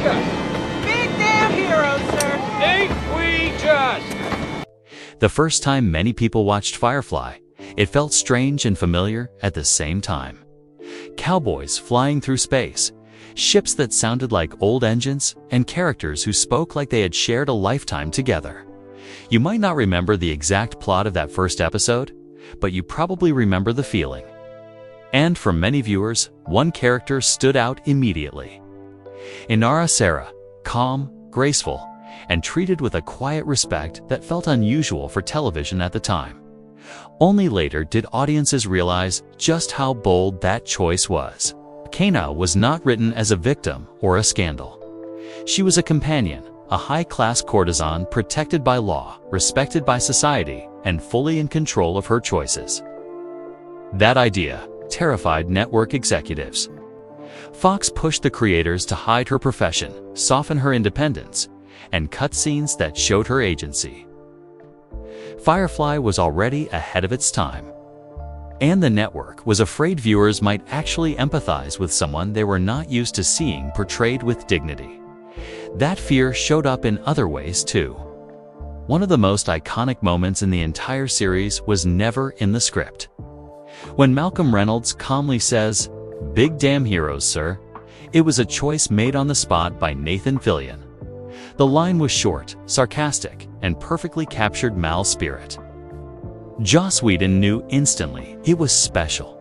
just? Big damn heroes, sir. Ain't we just? The first time many people watched Firefly, it felt strange and familiar at the same time. Cowboys flying through space, ships that sounded like old engines, and characters who spoke like they had shared a lifetime together. You might not remember the exact plot of that first episode, but you probably remember the feeling. And for many viewers, one character stood out immediately. Inara Serra, calm, graceful, and treated with a quiet respect that felt unusual for television at the time. Only later did audiences realize just how bold that choice was. Kana was not written as a victim or a scandal. She was a companion, a high-class courtesan protected by law, respected by society, and fully in control of her choices. That idea terrified network executives. Fox pushed the creators to hide her profession, soften her independence, and cut scenes that showed her agency. Firefly was already ahead of its time, and the network was afraid viewers might actually empathize with someone they were not used to seeing portrayed with dignity. That fear showed up in other ways too. One of the most iconic moments in the entire series was never in the script. When Malcolm Reynolds calmly says, "Big damn heroes, sir," it was a choice made on the spot by Nathan Fillion. The line was short, sarcastic, and perfectly captured Mal's spirit. Joss Whedon knew instantly it was special.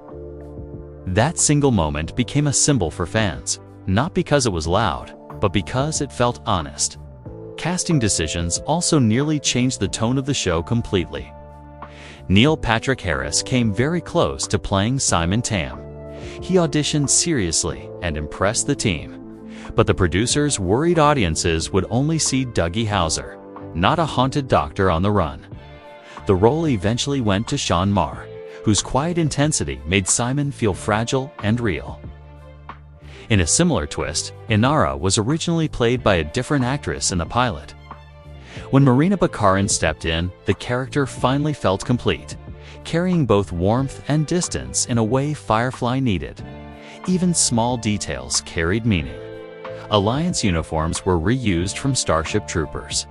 That single moment became a symbol for fans, not because it was loud, but because it felt honest. Casting decisions also nearly changed the tone of the show completely. Neil Patrick Harris came very close to playing Simon Tam. He auditioned seriously and impressed the team. But the producers worried audiences would only see Dougie Hauser, not a haunted doctor on the run. The role eventually went to Sean Marr, whose quiet intensity made Simon feel fragile and real. In a similar twist, Inara was originally played by a different actress in the pilot. When Marina Baccarin stepped in, the character finally felt complete, carrying both warmth and distance in a way Firefly needed. Even small details carried meaning. Alliance uniforms were reused from Starship Troopers,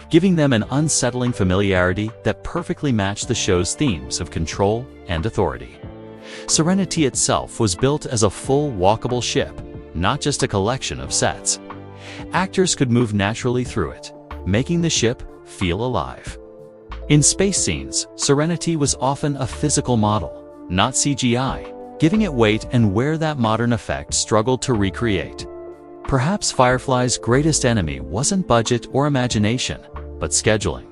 giving them an unsettling familiarity that perfectly matched the show's themes of control and authority. Serenity itself was built as a full walkable ship, not just a collection of sets. Actors could move naturally through it, making the ship feel alive. In space scenes, Serenity was often a physical model, not CGI, giving it weight and wear that modern effect struggled to recreate. Perhaps Firefly's greatest enemy wasn't budget or imagination, but scheduling.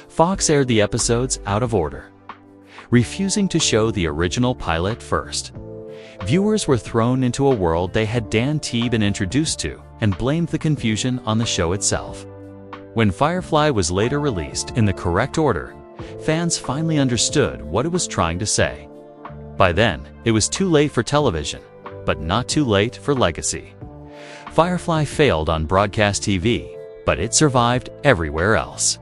Fox aired the episodes out of order, refusing to show the original pilot first. Viewers were thrown into a world they had been introduced to and blamed the confusion on the show itself. When Firefly was later released in the correct order, fans finally understood what it was trying to say. By then, it was too late for television, but not too late for legacy. Firefly failed on broadcast TV, but it survived everywhere else.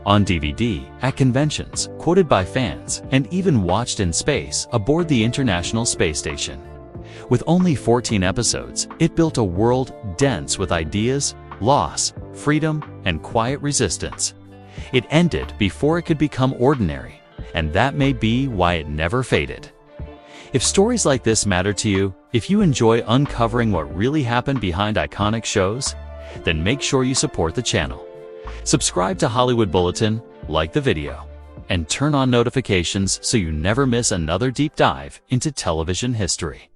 On DVD, at conventions, quoted by fans, and even watched in space aboard the International Space Station. With only 14 episodes, it built a world dense with ideas, loss, freedom, and quiet resistance. It ended before it could become ordinary, and that may be why it never faded. If stories like this matter to you, if you enjoy uncovering what really happened behind iconic shows, then make sure you support the channel. Subscribe to Hollywood Bulletin, like the video, and turn on notifications so you never miss another deep dive into television history.